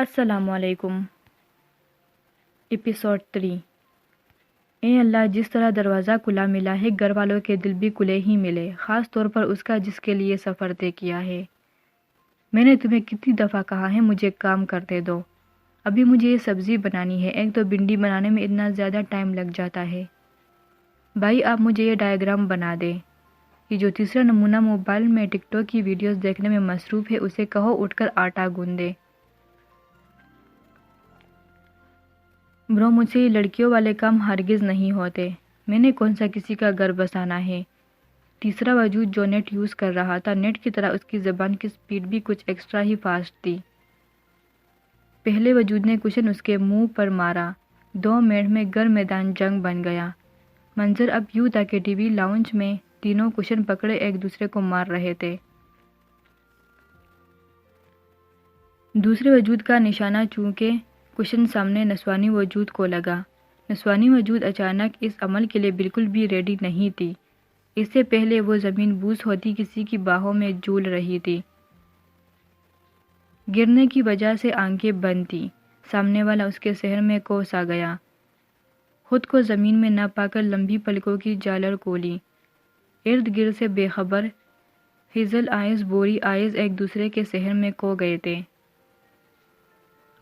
السلام علیکم۔ ایپیسوڈ 3۔ اے اللہ، جس طرح دروازہ کھلا ملا ہے، گھر والوں کے دل بھی کھلے ہی ملے، خاص طور پر اس کا جس کے لیے سفر طے کیا ہے۔ میں نے تمہیں کتنی دفعہ کہا ہے مجھے کام کرتے دو، ابھی مجھے یہ سبزی بنانی ہے، ایک تو بھنڈی بنانے میں اتنا زیادہ ٹائم لگ جاتا ہے۔ بھائی آپ مجھے یہ ڈائیگرام بنا دیں۔ یہ جو تیسرا نمونہ موبائل میں ٹک ٹاک کی ویڈیوز دیکھنے میں مصروف ہے، اسے کہو اٹھ کر آٹا گوندے۔ برو، مجھ سے یہ لڑکیوں والے کام ہرگز نہیں ہوتے۔ میں نے کون سا کسی کا گھر بسانا ہے۔ تیسرا وجود جو نیٹ یوز کر رہا تھا، نیٹ کی طرح اس کی زبان کی سپیڈ بھی کچھ ایکسٹرا ہی فاسٹ تھی۔ پہلے وجود نے کشن اس کے منہ پر مارا، 2 منٹ میں گھر میدان جنگ بن گیا۔ منظر اب یوں تھا کہ ٹی وی لاؤنج میں تینوں کشن پکڑے ایک دوسرے کو مار رہے تھے۔ دوسرے وجود کا نشانہ چونکہ کشن سامنے نسوانی وجود کو لگا۔ نسوانی وجود اچانک اس عمل کے لیے بالکل بھی ریڈی نہیں تھی۔ اس سے پہلے وہ زمین بوس ہوتی کسی کی باہوں میں جھول رہی تھی۔ گرنے کی وجہ سے آنکھیں بند تھیں۔ سامنے والا اس کے سحر میں کھو سا گیا۔ خود کو زمین میں نہ پا کر لمبی پلکوں کی جالر کھولی۔ ارد گرد سے بے خبر ہیزل آئز بوری آئز ایک دوسرے کے سحر میں کھو گئے تھے۔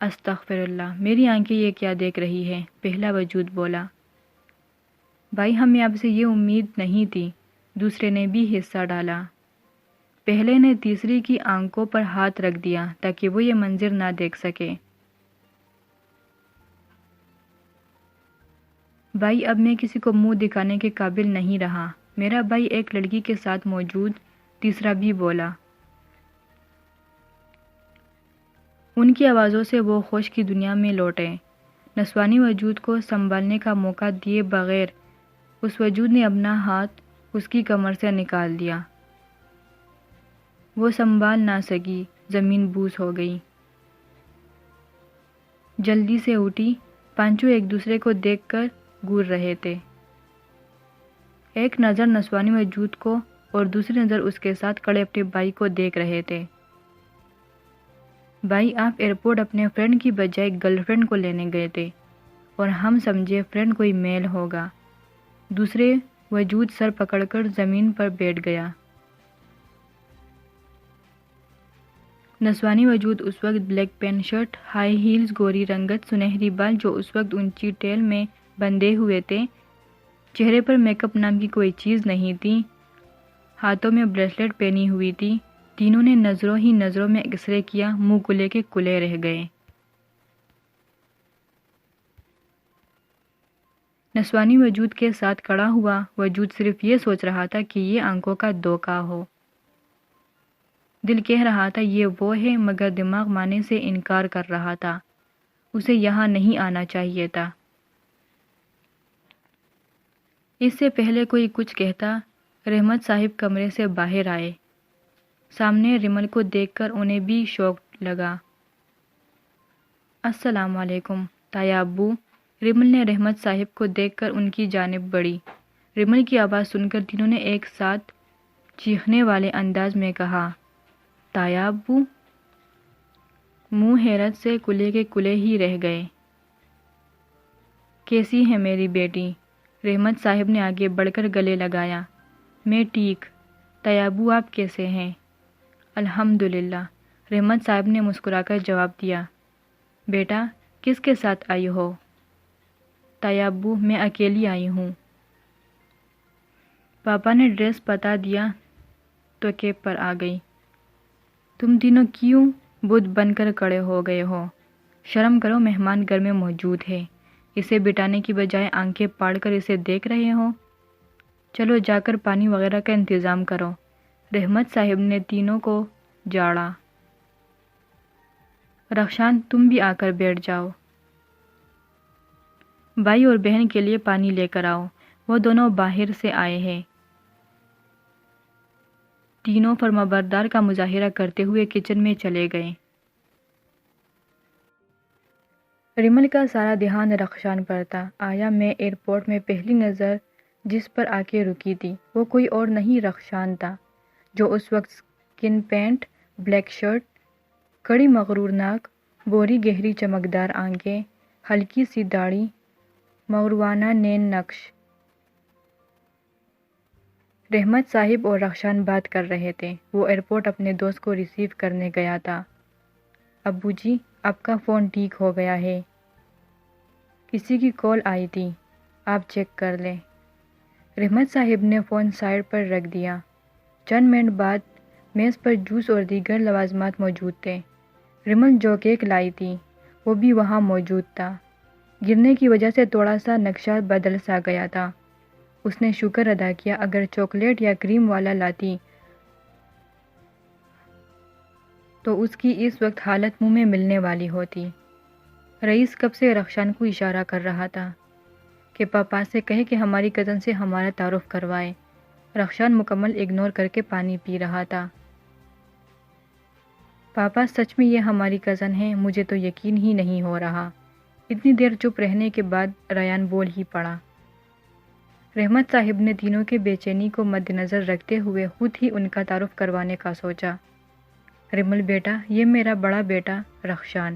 استغفر اللہ، میری آنکھیں یہ کیا دیکھ رہی ہے؟ پہلا وجود بولا۔ بھائی ہمیں آپ سے یہ امید نہیں تھی۔ دوسرے نے بھی حصہ ڈالا۔ پہلے نے تیسری کی آنکھوں پر ہاتھ رکھ دیا تاکہ وہ یہ منظر نہ دیکھ سکے۔ بھائی اب میں کسی کو منہ دکھانے کے قابل نہیں رہا۔ میرا بھائی ایک لڑکی کے ساتھ موجود، تیسرا بھی بولا۔ ان کی آوازوں سے وہ خوش کی دنیا میں لوٹے۔ نسوانی وجود کو سنبھالنے کا موقع دیے بغیر اس وجود نے اپنا ہاتھ اس کی کمر سے نکال دیا۔ وہ سنبھال نہ سکی، زمین بوس ہو گئی۔ جلدی سے اٹھی، پانچوں ایک دوسرے کو دیکھ کر گور رہے تھے۔ ایک نظر نسوانی وجود کو اور دوسری نظر اس کے ساتھ کھڑے اپنے بھائی کو دیکھ رہے تھے۔ بھائی آپ ایئرپورٹ اپنے فرینڈ کی بجائے گرل فرینڈ کو لینے گئے تھے اور ہم سمجھے فرینڈ کوئی میل ہوگا۔ دوسرے وجود سر پکڑ کر زمین پر بیٹھ گیا۔ نسوانی وجود اس وقت black pant shirt, high heels, گوری رنگت، سنہری بال جو اس وقت اونچی ٹیل میں بندھے ہوئے تھے، چہرے پر میک اپ نام کی کوئی چیز نہیں تھی، ہاتھوں میں بریسلیٹ پہنی ہوئی تھی۔ تینوں نے نظروں ہی نظروں میں ایکس رے کیا، منہ کھلے کے کھلے رہ گئے۔ نسوانی وجود کے ساتھ کھڑا ہوا وجود صرف یہ سوچ رہا تھا کہ یہ آنکھوں کا دھوکہ ہو۔ دل کہہ رہا تھا یہ وہ ہے، مگر دماغ ماننے سے انکار کر رہا تھا۔ اسے یہاں نہیں آنا چاہیے تھا۔ اس سے پہلے کوئی کچھ کہتا، رحمت صاحب کمرے سے باہر آئے۔ سامنے ریمل کو دیکھ کر انہیں بھی شوق لگا۔ السلام علیکم تایا ابو۔ ریمل نے رحمت صاحب کو دیکھ کر ان کی جانب بڑھی۔ ریمل کی آواز سن کر تینوں نے ایک ساتھ چیخنے والے انداز میں کہا، تایا ابو؟ منہ حیرت سے کھلے کے کھلے ہی رہ گئے۔ کیسی ہے میری بیٹی؟ رحمت صاحب نے آگے بڑھ کر گلے لگایا۔ میں ٹھیک، تایا ابو آپ کیسے ہیں؟ الحمدللہ، رحمت صاحب نے مسکرا کر جواب دیا۔ بیٹا کس کے ساتھ آئی ہو؟ تایا ابو میں اکیلی آئی ہوں۔ پاپا نے ایڈریس بتا دیا تو کیب پر آ گئی۔ تم تینوں کیوں بت بن کر کھڑے ہو گئے ہو؟ شرم کرو، مہمان گھر میں موجود ہے، اسے بٹھانے کی بجائے آنکھیں پاڑ کر اسے دیکھ رہے ہو۔ چلو جا کر پانی وغیرہ کا انتظام کرو۔ رحمت صاحب نے تینوں کو جھاڑا۔ رخشان تم بھی آ کر بیٹھ جاؤ۔ بھائی اور بہن کے لیے پانی لے کر آؤ، وہ دونوں باہر سے آئے ہیں۔ تینوں فرمانبردار کا مظاہرہ کرتے ہوئے کچن میں چلے گئے۔ ریمل کا سارا دھیان رخشان پر تھا۔ آیا میں ایئرپورٹ میں پہلی نظر جس پر آ کے رکی تھی وہ کوئی اور نہیں رخشان تھا، جو اس وقت سکن پینٹ، بلیک شرٹ، کڑی مغرور ناک بوری گہری چمکدار آنکھیں، ہلکی سی داڑھی، مغروانہ نین نقش۔ رحمت صاحب اور رخشان بات کر رہے تھے۔ وہ ایئرپورٹ اپنے دوست کو ریسیو کرنے گیا تھا۔ ابو جی، آپ کا فون ٹھیک ہو گیا ہے۔ کسی کی کال آئی تھی، آپ چیک کر لیں۔ رحمت صاحب نے فون سائیڈ پر رکھ دیا۔ چند منٹ بعد میز پر جوس اور دیگر لوازمات موجود تھے۔ ریمل جو کیک لائی تھی وہ بھی وہاں موجود تھا۔ گرنے کی وجہ سے تھوڑا سا نقشہ بدل سا گیا تھا۔ اس نے شکر ادا کیا، اگر چاکلیٹ یا کریم والا لاتی تو اس کی اس وقت حالت منہ میں ملنے والی ہوتی۔ رئیس کب سے رخشان کو اشارہ کر رہا تھا کہ پاپا سے کہے کہ ہماری کزن سے ہمارا تعارف کروائے۔ رخشان مکمل اگنور کر کے پانی پی رہا تھا۔ پاپا، سچ میں یہ ہماری کزن ہے؟ مجھے تو یقین ہی نہیں ہو رہا۔ اتنی دیر چپ رہنے کے بعد ریان بول ہی پڑا۔ رحمت صاحب نے تینوں کے بے چینی کو مد نظر رکھتے ہوئے خود ہی ان کا تعارف کروانے کا سوچا۔ ریمل بیٹا، یہ میرا بڑا بیٹا رخشان۔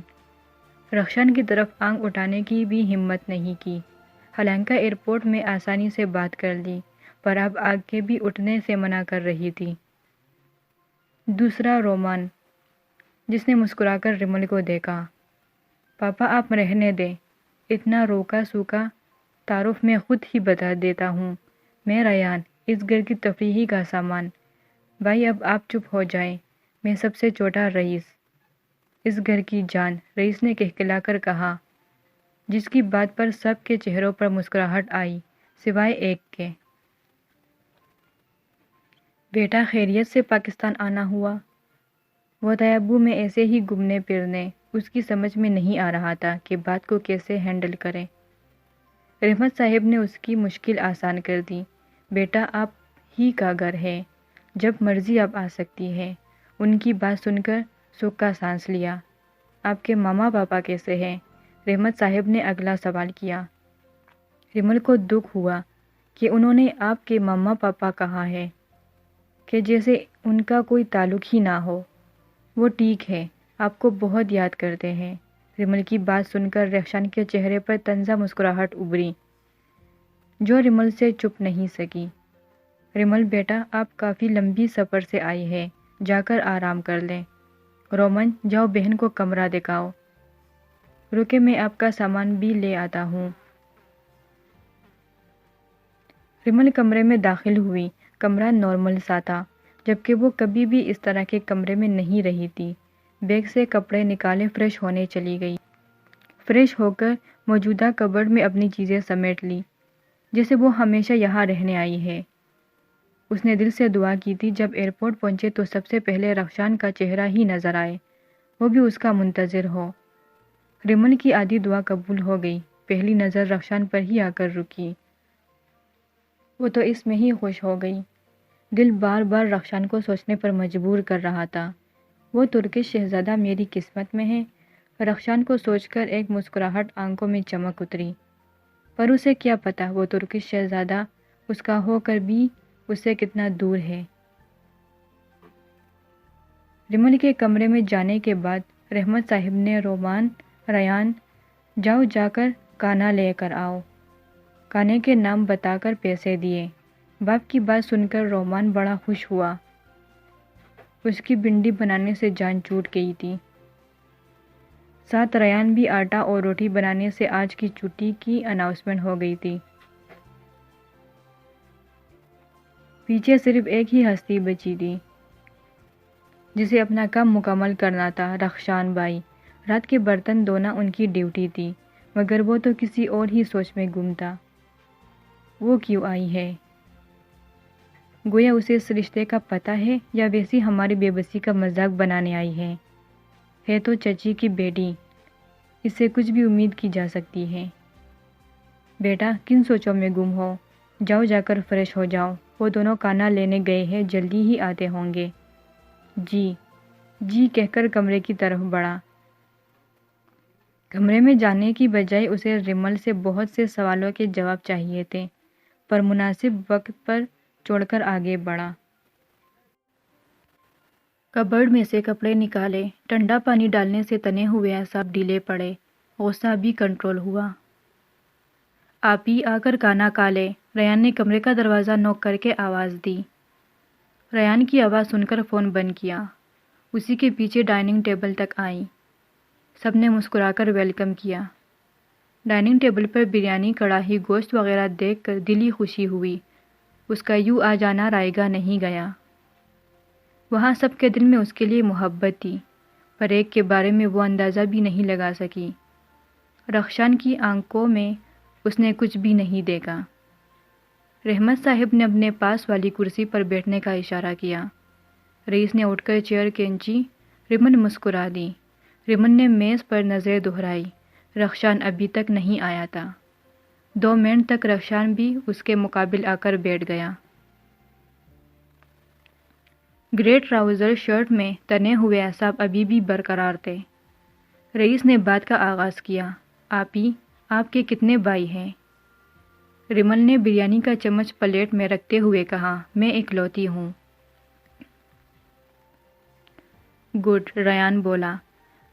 رخشان کی طرف آنکھ اٹھانے کی بھی ہمت نہیں کی۔ حالانکہ ایئرپورٹ میں آسانی سے بات کر لی، پر اب آنکھیں بھی اٹھنے سے منع کر رہی تھی۔ دوسرا رومان، جس نے مسکرا کر ریمل کو دیکھا۔ پاپا، آپ رہنے دیں، اتنا روکا سوکا تعارف میں خود ہی بتا دیتا ہوں۔ میں ریان، اس گھر کی تفریحی کا سامان۔ بھائی اب آپ چپ ہو جائیں، میں سب سے چھوٹا رئیس، اس گھر کی جان، رئیس نے کہکھلا کر کہا، جس کی بات پر سب کے چہروں پر مسکراہٹ آئی سوائے ایک کے۔ بیٹا خیریت سے پاکستان آنا ہوا؟ وہ تھا ابو میں ایسے ہی گھومنے پھرنے۔ اس کی سمجھ میں نہیں آ رہا تھا کہ بات کو کیسے ہینڈل کرے۔ رحمت صاحب نے اس کی مشکل آسان کر دی۔ بیٹا آپ ہی کا گھر ہے، جب مرضی آپ آ سکتی ہے۔ ان کی بات سن کر سکھ کا سانس لیا۔ آپ کے ماما پاپا کیسے ہیں؟ رحمت صاحب نے اگلا سوال کیا۔ ریمل کو دکھ ہوا کہ انہوں نے آپ کے ماما پاپا کہا ہے، کہ جیسے ان کا کوئی تعلق ہی نہ ہو۔ وہ ٹھیک ہے، آپ کو بہت یاد کرتے ہیں۔ ریمل کی بات سن کر رخشان کے چہرے پر طنزا مسکراہٹ ابھری، جو ریمل سے چھپ نہیں سکی۔ ریمل بیٹا، آپ کافی لمبی سفر سے آئی ہے، جا کر آرام کر لیں۔ رومن، جاؤ بہن کو کمرہ دکھاؤ۔ رکے، میں آپ کا سامان بھی لے آتا ہوں۔ ریمل کمرے میں داخل ہوئی۔ کمرہ نارمل سا تھا، جبکہ وہ کبھی بھی اس طرح کے کمرے میں نہیں رہی تھی۔ بیگ سے کپڑے نکالے فریش ہونے چلی گئی۔ فریش ہو کر موجودہ کبرڈ میں اپنی چیزیں سمیٹ لی، جیسے وہ ہمیشہ یہاں رہنے آئی ہے۔ اس نے دل سے دعا کی تھی جب ایئرپورٹ پہنچے تو سب سے پہلے رخشان کا چہرہ ہی نظر آئے، وہ بھی اس کا منتظر ہو۔ ریمل کی آدھی دعا قبول ہو گئی۔ پہلی نظر رخشان پر ہی آ کر رکی۔ وہ تو اس میں ہی خوش ہو گئی۔ دل بار بار رخشان کو سوچنے پر مجبور کر رہا تھا، وہ ترکش شہزادہ میری قسمت میں ہے۔ رخشان کو سوچ کر ایک مسکراہٹ آنکھوں میں چمک اتری، پر اسے کیا پتا وہ ترکش شہزادہ اس کا ہو کر بھی اس سے کتنا دور ہے۔ ریمل کے کمرے میں جانے کے بعد رحمت صاحب نے رومان، ریان، جاؤ جا کر کھانا لے کر آؤ، کھانے کے نام بتا کر پیسے دیے۔ باپ کی بات سن کر رومان بڑا خوش ہوا۔ اس کی بھنڈی بنانے سے جان چھوٹ گئی تھی۔ ساتھ ریان بھی آٹا اور روٹی بنانے سے آج کی چھٹی کی اناؤنسمنٹ ہو گئی تھی۔ پیچھے صرف ایک ہی ہستی بچی تھی جسے اپنا کام مکمل کرنا تھا، رخشان بھائی۔ رات کے برتن دھونا ان کی ڈیوٹی تھی، مگر وہ تو کسی اور ہی سوچ میں گم تھا۔ وہ کیوں آئی ہے؟ گویا اسے اس رشتے کا پتہ ہے، یا ویسی ہماری بے بسی کا مذاق بنانے آئی ہے تو چچی کی بیٹی، اس سے کچھ بھی امید کی جا سکتی ہے۔ بیٹا کن سوچوں میں گم ہو؟ جاؤ جا کر فریش ہو جاؤ، وہ دونوں کھانا لینے گئے ہیں، جلدی ہی آتے ہوں گے۔ جی کہہ کر کمرے کی طرف بڑھا۔ کمرے میں جانے کی بجائے اسے ریمل سے بہت سے سوالوں کے جواب چاہیے تھے، پر مناسب وقت پر چھوڑ کر آگے بڑھا۔ کبرڈ میں سے کپڑے نکالے، ٹھنڈا پانی ڈالنے سے تنے ہوئے اعصاب ڈھیلے پڑے، غصہ بھی کنٹرول ہوا۔ آپ ہی آ کر کھانا کھا لے، ریان نے کمرے کا دروازہ نوک کر کے آواز دی۔ ریان کی آواز سن کر فون بند کیا، اسی کے پیچھے ڈائننگ ٹیبل تک آئی۔ سب نے مسکرا کر ویلکم کیا۔ ڈائننگ ٹیبل پر بریانی، کڑھائی، گوشت وغیرہ دیکھ کر دلی خوشی ہوئی۔ اس کا یوں آ جانا رائگاں نہیں گیا۔ وہاں سب کے دل میں اس کے لیے محبت تھی، پر ایک کے بارے میں وہ اندازہ بھی نہیں لگا سکی۔ رخشان کی آنکھوں میں اس نے کچھ بھی نہیں دیکھا۔ رحمت صاحب نے اپنے پاس والی کرسی پر بیٹھنے کا اشارہ کیا۔ رئیس نے اٹھ کر چیئر کھینچی۔ ریمن مسکرا دی۔ ریمن نے میز پر نظریں دہرائی۔ رخشان ابھی تک نہیں آیا تھا۔ 2 منٹ تک رخشان بھی اس کے مقابل آ کر بیٹھ گیا۔ گرے ٹراؤزر شرٹ میں تنے ہوئے اعصاب ابھی بھی برقرار تھے۔ رئیس نے بات کا آغاز کیا۔ آپ ہی، آپ کے کتنے بھائی ہیں؟ ریمن نے بریانی کا چمچ پلیٹ میں رکھتے ہوئے کہا، میں اکلوتی ہوں۔ گڈ، ریان بولا،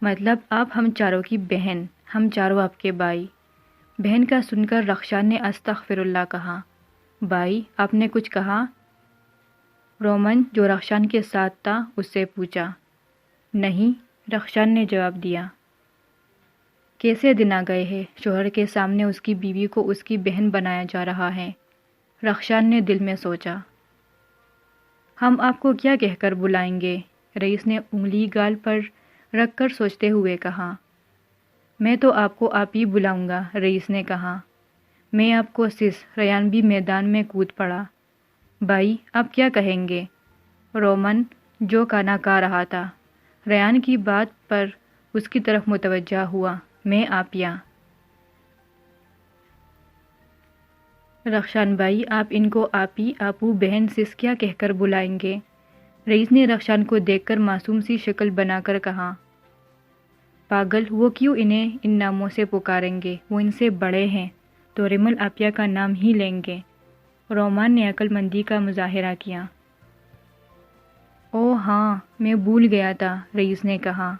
مطلب آپ ہم چاروں کی بہن، ہم چاروں آپ کے بھائی۔ بہن کا سن کر رخشان نے استغفر اللہ کہا۔ بھائی، آپ نے کچھ کہا؟ رومن، جو رخشان کے ساتھ تھا، اس سے پوچھا۔ نہیں، رخشان نے جواب دیا۔ کیسے دن آ گئے ہیں، شوہر کے سامنے اس کی بیوی کو اس کی بہن بنایا جا رہا ہے، رخشان نے دل میں سوچا۔ ہم آپ کو کیا کہہ کر بلائیں گے؟ رئیس نے انگلی گال پر رکھ کر سوچتے ہوئے کہا۔ میں تو آپ کو آپ ہی بلاؤں گا، رئیس نے کہا۔ میں آپ کو سس، ریان بھی میدان میں کود پڑا۔ بھائی، آپ کیا کہیں گے؟ رومن، جو کھانا کھا رہا تھا، ریان کی بات پر اس کی طرف متوجہ ہوا، میں آپیا۔ رخشان بھائی، آپ ان کو آپی، آپو، بہن، سس کیا کہہ کر بلائیں گے؟ رئیس نے رخشان کو دیکھ کر معصوم سی شکل بنا کر کہا۔ پاگل، وہ کیوں انہیں ان ناموں سے پکاریں گے؟ وہ ان سے بڑے ہیں تو ریمل آپیا کا نام ہی لیں گے۔ رومان نے عقل مندی کا مظاہرہ کیا۔ او ہاں، میں بھول گیا تھا، رئیس نے کہا۔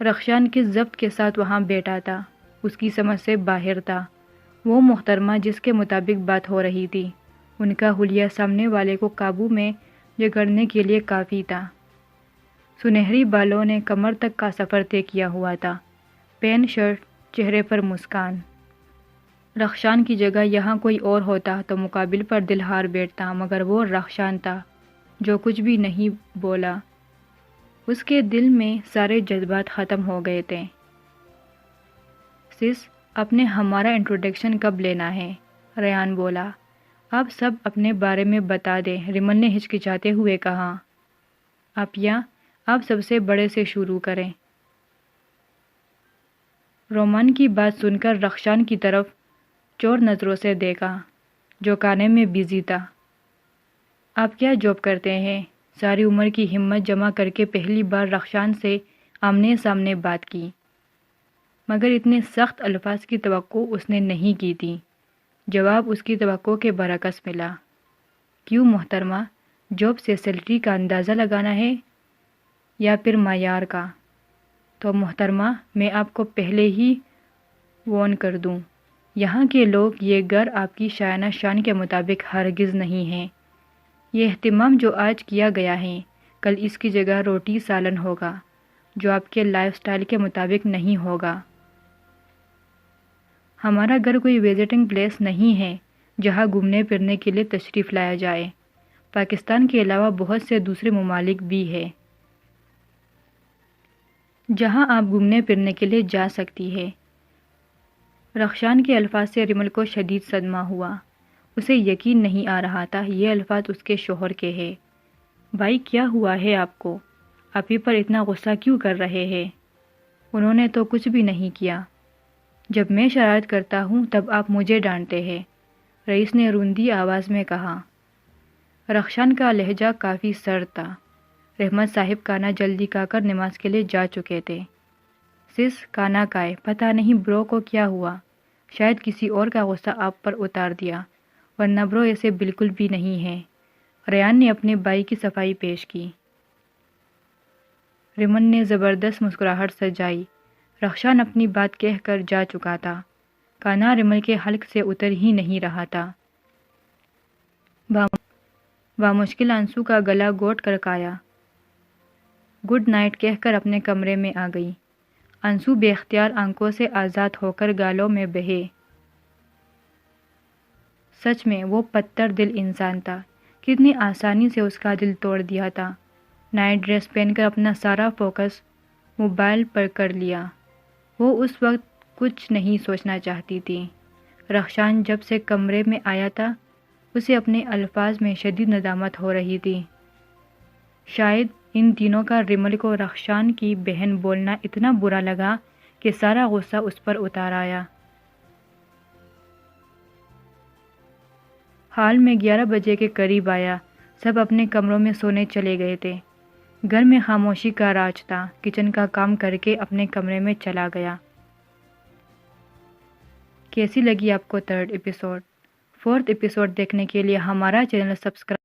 رخشان کس ضبط کے ساتھ وہاں بیٹھا تھا، اس کی سمجھ سے باہر تھا۔ وہ محترمہ جس کے مطابق بات ہو رہی تھی، ان کا حلیہ سامنے والے کو قابو میں جکڑنے کے لیے کافی تھا۔ سنہری بالوں نے کمر تک کا سفر طے کیا ہوا تھا، پین شرٹ، چہرے پر مسکان۔ رخشان کی جگہ یہاں کوئی اور ہوتا تو مقابل پر دل ہار بیٹھتا، مگر وہ رخشان تھا جو کچھ بھی نہیں بولا۔ اس کے دل میں سارے جذبات ختم ہو گئے تھے۔ سس، آپ نے ہمارا انٹروڈکشن کب لینا ہے؟ ریان بولا۔ آپ سب اپنے بارے میں بتا دیں، ریمن نے ہچکچاتے ہوئے کہا۔ آپیا، آپ سب سے بڑے سے شروع کریں۔ رومان کی بات سن کر رخشان کی طرف چور نظروں سے دیکھا، جو کھانے میں بزی تھا۔ آپ کیا جاب کرتے ہیں؟ ساری عمر کی ہمت جمع کر کے پہلی بار رخشان سے آمنے سامنے بات کی، مگر اتنے سخت الفاظ کی توقع اس نے نہیں کی تھی۔ جواب اس کی توقع کے برعکس ملا۔ کیوں محترمہ، جاب سے سیلری کا اندازہ لگانا ہے یا پھر معیار کا؟ تو محترمہ، میں آپ کو پہلے ہی وارن کر دوں، یہاں کے لوگ، یہ گھر آپ کی شایانہ شان کے مطابق ہرگز نہیں ہے۔ یہ اہتمام جو آج کیا گیا ہے، کل اس کی جگہ روٹی سالن ہوگا، جو آپ کے لائف سٹائل کے مطابق نہیں ہوگا۔ ہمارا گھر کوئی وزٹنگ پلیس نہیں ہے جہاں گھومنے پھرنے کے لیے تشریف لایا جائے۔ پاکستان کے علاوہ بہت سے دوسرے ممالک بھی ہیں جہاں آپ گھومنے پھرنے کے لیے جا سکتی ہے۔ رخشان کے الفاظ سے ریمل کو شدید صدمہ ہوا۔ اسے یقین نہیں آ رہا تھا یہ الفاظ اس کے شوہر کے ہیں۔ بھائی، کیا ہوا ہے آپ کو؟ آپ ہی پر اتنا غصہ کیوں کر رہے ہیں؟ انہوں نے تو کچھ بھی نہیں کیا۔ جب میں شرارت کرتا ہوں تب آپ مجھے ڈانٹتے ہیں، رئیس نے روندی آواز میں کہا۔ رخشان کا لہجہ کافی سرد تھا۔ رحمت صاحب کھانا جلدی کھا کر نماز کے لیے جا چکے تھے۔ سس، کھانا کھائے، پتہ نہیں برو کو کیا ہوا، شاید کسی اور کا غصہ آپ پر اتار دیا، ورنہ برو ایسے بالکل بھی نہیں ہے۔ ریان نے اپنے بھائی کی صفائی پیش کی۔ ریمن نے زبردست مسکراہٹ سجائی۔ رخشان اپنی بات کہہ کر جا چکا تھا۔ کانا ریمل کے حلق سے اتر ہی نہیں رہا تھا۔ بامشکل انسو کا گلا گھونٹ کر کایا گڈ نائٹ کہہ کر اپنے کمرے میں آ گئی۔ انسو بے اختیار آنکھوں سے آزاد ہو کر گالوں میں بہے۔ سچ میں وہ پتھر دل انسان تھا، کتنی آسانی سے اس کا دل توڑ دیا تھا۔ نائٹ ڈریس پہن کر اپنا سارا فوکس موبائل پر کر لیا۔ وہ اس وقت کچھ نہیں سوچنا چاہتی تھی۔ رخشان جب سے کمرے میں آیا تھا اسے اپنے الفاظ میں شدید ندامت ہو رہی تھی۔ شاید ان دنوں کا ریمل کو رخشان کی بہن بولنا اتنا برا لگا کہ سارا غصہ اس پر اتار آیا۔ حال میں 11 بجے کے قریب آیا۔ سب اپنے کمروں میں سونے چلے گئے تھے۔ گھر میں خاموشی کا راج تھا۔ کچن کا کام کر کے اپنے کمرے میں چلا گیا۔ کیسی لگی آپ کو 3rd ایپیسوڈ؟ 4th ایپیسوڈ دیکھنے کے لیے ہمارا چینل سبسکرائب